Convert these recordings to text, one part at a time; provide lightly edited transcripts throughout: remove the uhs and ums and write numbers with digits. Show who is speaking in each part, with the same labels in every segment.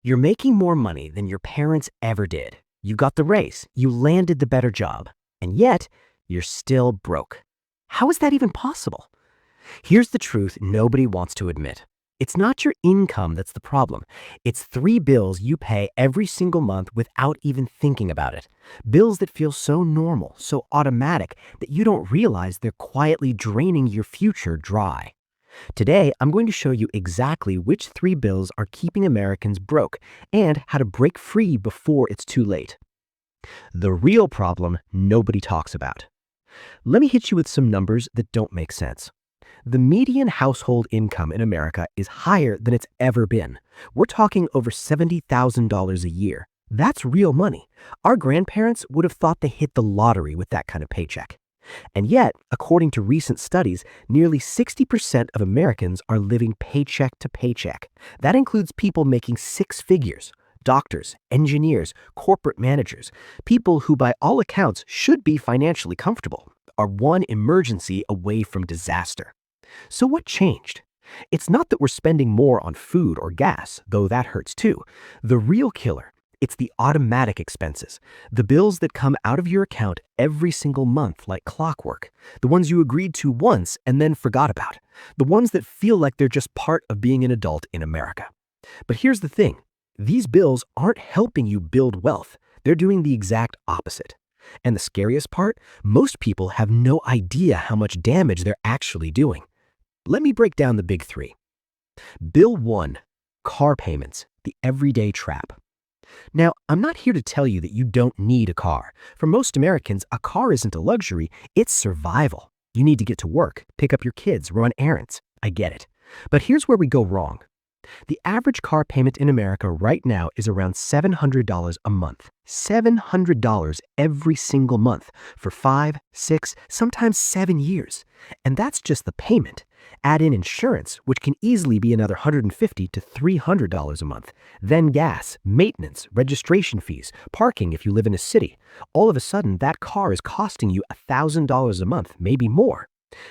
Speaker 1: You're making more money than your parents ever did. You got the raise, you landed the better job, and yet you're still broke. How is that even possible? Here's the truth nobody wants to admit. It's not your income that's the problem. It's three bills you pay every single month without even thinking about it. Bills that feel so normal, so automatic, that you don't realize they're quietly draining your future dry. Today, I'm going to show you exactly which three bills are keeping Americans broke and how to break free before it's too late. The real problem nobody talks about. Let me hit you with some numbers that don't make sense. The median household income in America is higher than it's ever been. We're talking over $70,000 a year. That's real money. Our grandparents would have thought they hit the lottery with that kind of paycheck. And yet, according to recent studies, nearly 60% of Americans are living paycheck to paycheck. That includes people making six figures: doctors, engineers, corporate managers, people who by all accounts should be financially comfortable, are one emergency away from disaster. So what changed? It's not that we're spending more on food or gas, though that hurts too. The real killer, it's the automatic expenses, the bills that come out of your account every single month like clockwork, the ones you agreed to once and then forgot about, the ones that feel like they're just part of being an adult in America. But here's the thing, these bills aren't helping you build wealth. They're doing the exact opposite. And the scariest part, most people have no idea how much damage they're actually doing. Let me break down the big three. Bill 1, car payments, the everyday trap. Now, I'm not here to tell you that you don't need a car. For most Americans, a car isn't a luxury, it's survival. You need to get to work, pick up your kids, run errands. I get it. But here's where we go wrong. The average car payment in America right now is around $700 a month. $700 every single month for 5, 6, sometimes 7 years. And that's just the payment. Add in insurance, which can easily be another $150 to $300 a month. Then gas, maintenance, registration fees, parking if you live in a city. All of a sudden, that car is costing you $1,000 a month, maybe more.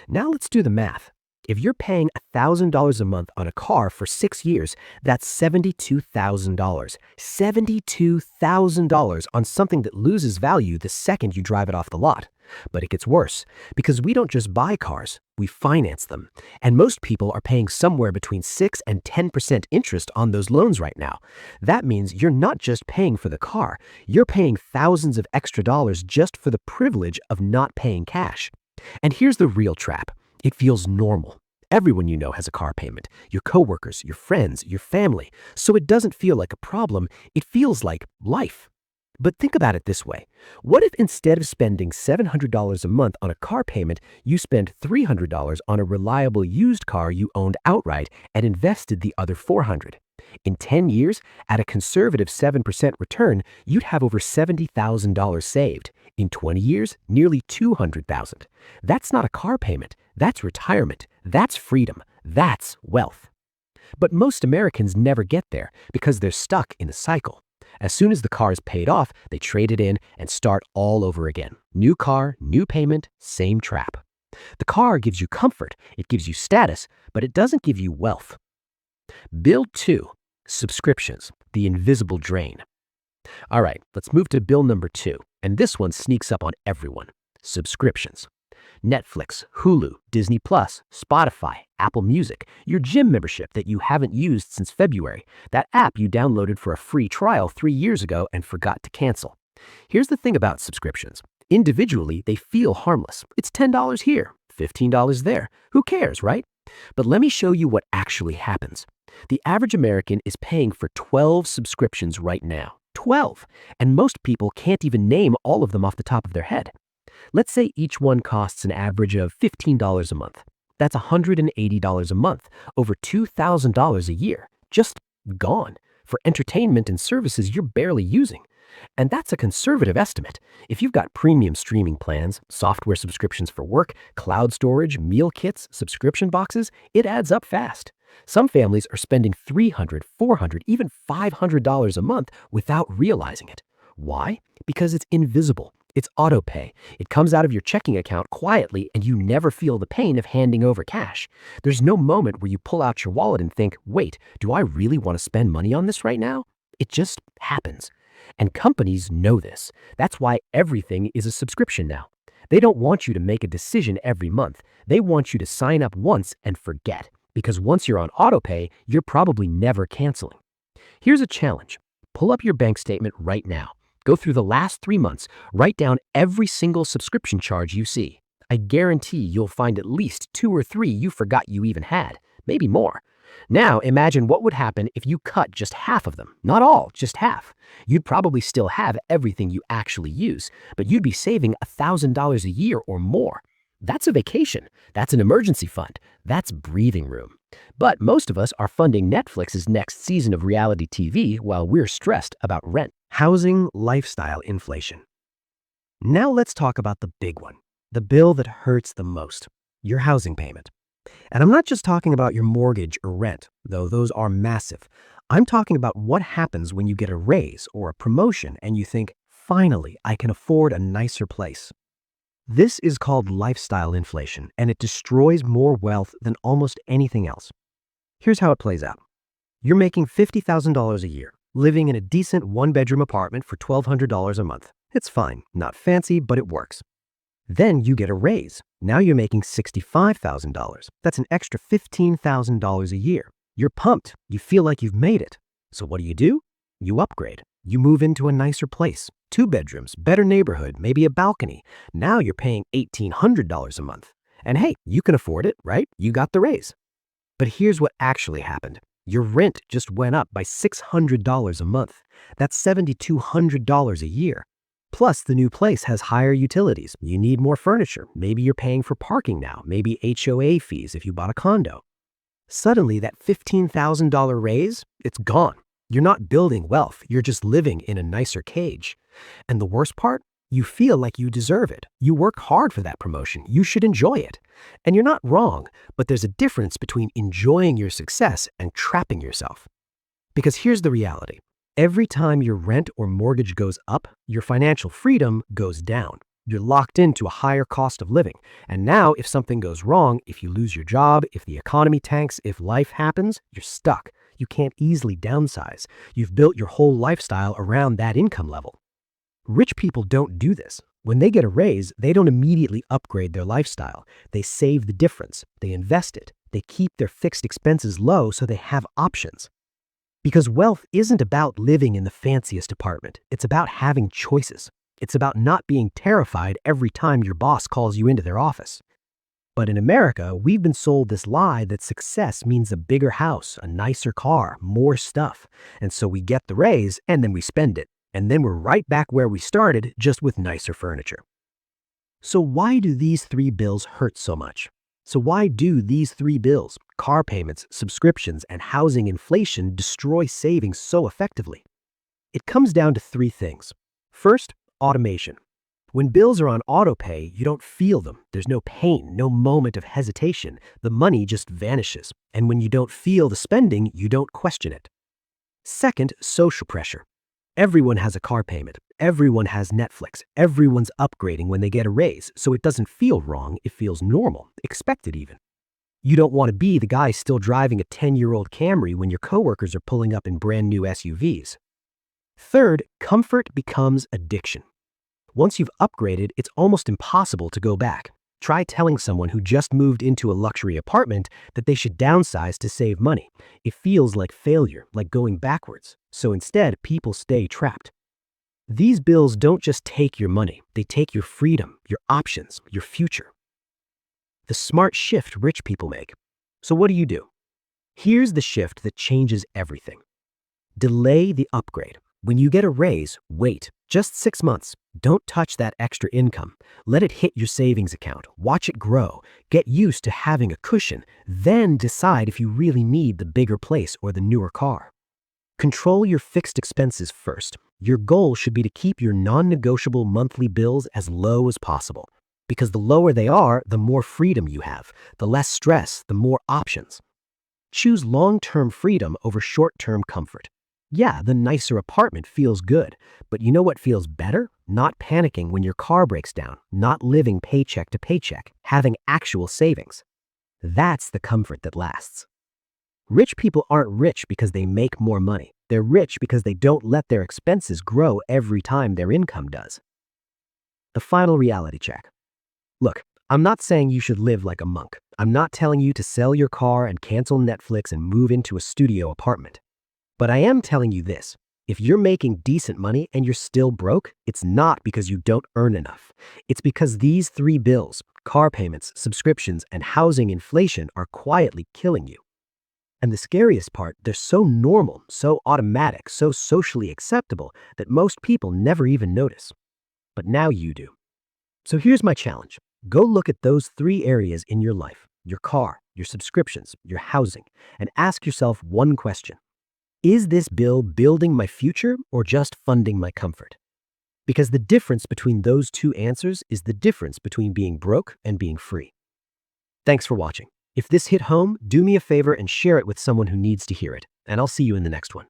Speaker 1: Now let's do the math. If you're paying $1,000 a month on a car for 6 years, that's $72,000. $72,000 on something that loses value the second you drive it off the lot. But it gets worse, because we don't just buy cars, we finance them. And most people are paying somewhere between 6 and 10% interest on those loans right now. That means you're not just paying for the car, you're paying thousands of extra dollars just for the privilege of not paying cash. And here's the real trap. It feels normal. Everyone you know has a car payment, your coworkers, your friends, your family. So it doesn't feel like a problem, it feels like life. But think about it this way. What if instead of spending $700 a month on a car payment, you spent $300 on a reliable used car you owned outright and invested the other $400? In 10 years, at a conservative 7% return, you'd have over $70,000 saved. In 20 years, nearly $200,000. That's not a car payment. That's retirement. That's freedom. That's wealth. But most Americans never get there because they're stuck in the cycle. As soon as the car is paid off, they trade it in and start all over again. New car, new payment, same trap. The car gives you comfort, it gives you status, but it doesn't give you wealth. Bill 2, subscriptions, the invisible drain. All right, let's move to bill number 2, and this one sneaks up on everyone. Subscriptions. Netflix, Hulu, Disney+, Spotify, Apple Music, your gym membership that you haven't used since February, that app you downloaded for a free trial 3 years ago and forgot to cancel. Here's the thing about subscriptions. Individually, they feel harmless. It's $10 here, $15 there. Who cares, right? But let me show you what actually happens. The average American is paying for 12 subscriptions right now. 12! And most people can't even name all of them off the top of their head. Let's say each one costs an average of $15 a month. That's $180 a month, over $2,000 a year, just gone for entertainment and services you're barely using. And that's a conservative estimate. If you've got premium streaming plans, software subscriptions for work, cloud storage, meal kits, subscription boxes, it adds up fast. Some families are spending $300, $400, even $500 a month without realizing it. Why? Because it's invisible. It's auto pay. It comes out of your checking account quietly and you never feel the pain of handing over cash. There's no moment where you pull out your wallet and think, wait, do I really want to spend money on this right now? It just happens. And companies know this. That's why everything is a subscription now. They don't want you to make a decision every month. They want you to sign up once and forget. Because once you're on autopay, you're probably never canceling. Here's a challenge. Pull up your bank statement right now. Go through the last 3 months, write down every single subscription charge you see. I guarantee you'll find at least 2 or 3 you forgot you even had, maybe more. Now imagine what would happen if you cut just half of them. Not all, just half. You'd probably still have everything you actually use, but you'd be saving $1,000 a year or more. That's a vacation. That's an emergency fund. That's breathing room. But most of us are funding Netflix's next season of reality TV while we're stressed about rent. Housing lifestyle inflation. Now let's talk about the big one, the bill that hurts the most, your housing payment. And I'm not just talking about your mortgage or rent, though those are massive. I'm talking about what happens when you get a raise or a promotion and you think, finally, I can afford a nicer place. This is called lifestyle inflation, and it destroys more wealth than almost anything else. Here's how it plays out. You're making $50,000 a year, living in a decent one-bedroom apartment for $1,200 a month. It's fine, not fancy, but it works. Then you get a raise. Now you're making $65,000. That's an extra $15,000 a year. You're pumped. You feel like you've made it. So what do? You upgrade. You move into a nicer place. 2 bedrooms, better neighborhood, maybe a balcony. Now you're paying $1,800 a month. And hey, you can afford it, right? You got the raise. But here's what actually happened. Your rent just went up by $600 a month. That's $7,200 a year. Plus, the new place has higher utilities. You need more furniture. Maybe you're paying for parking now. Maybe HOA fees if you bought a condo. Suddenly, that $15,000 raise, it's gone. You're not building wealth. You're just living in a nicer cage. And the worst part? You feel like you deserve it. You work hard for that promotion. You should enjoy it. And you're not wrong, but there's a difference between enjoying your success and trapping yourself. Because here's the reality. Every time your rent or mortgage goes up, your financial freedom goes down. You're locked into a higher cost of living. And now if something goes wrong, if you lose your job, if the economy tanks, if life happens, you're stuck. You can't easily downsize. You've built your whole lifestyle around that income level. Rich people don't do this. When they get a raise, they don't immediately upgrade their lifestyle. They save the difference. They invest it. They keep their fixed expenses low so they have options. Because wealth isn't about living in the fanciest apartment. It's about having choices. It's about not being terrified every time your boss calls you into their office. But in America, we've been sold this lie that success means a bigger house, a nicer car, more stuff. And so we get the raise and then we spend it. And then we're right back where we started, just with nicer furniture. So why do these 3 bills hurt so much? So why do these 3 bills, car payments, subscriptions, and housing inflation, destroy savings so effectively? It comes down to 3 things. First, automation. When bills are on autopay, you don't feel them. There's no pain, no moment of hesitation. The money just vanishes. And when you don't feel the spending, you don't question it. Second, social pressure. Everyone has a car payment. Everyone has Netflix. Everyone's upgrading when they get a raise, so it doesn't feel wrong. It feels normal, expected even. You don't want to be the guy still driving a 10-year-old Camry when your coworkers are pulling up in brand new SUVs. Third, comfort becomes addiction. Once you've upgraded, it's almost impossible to go back. Try telling someone who just moved into a luxury apartment that they should downsize to save money. It feels like failure, like going backwards. So instead, people stay trapped. These bills don't just take your money. They take your freedom, your options, your future. The smart shift rich people make. So what do? Here's the shift that changes everything. Delay the upgrade. When you get a raise, wait. Just 6 months. Don't touch that extra income. Let it hit your savings account. Watch it grow. Get used to having a cushion. Then decide if you really need the bigger place or the newer car. Control your fixed expenses first. Your goal should be to keep your non-negotiable monthly bills as low as possible. Because the lower they are, the more freedom you have. The less stress, the more options. Choose long-term freedom over short-term comfort. Yeah, the nicer apartment feels good, but you know what feels better? Not panicking when your car breaks down, not living paycheck to paycheck, having actual savings. That's the comfort that lasts. Rich people aren't rich because they make more money. They're rich because they don't let their expenses grow every time their income does. The final reality check. Look, I'm not saying you should live like a monk. I'm not telling you to sell your car and cancel Netflix and move into a studio apartment. But I am telling you this. If you're making decent money and you're still broke, it's not because you don't earn enough. It's because these three bills, car payments, subscriptions, and housing inflation, are quietly killing you. And the scariest part, they're so normal, so automatic, so socially acceptable that most people never even notice. But now you do. So here's my challenge. Go look at those three areas in your life, your car, your subscriptions, your housing, and ask yourself one question. Is this bill building my future or just funding my comfort? Because the difference between those two answers is the difference between being broke and being free. Thanks for watching. If this hit home, do me a favor and share it with someone who needs to hear it, and I'll see you in the next one.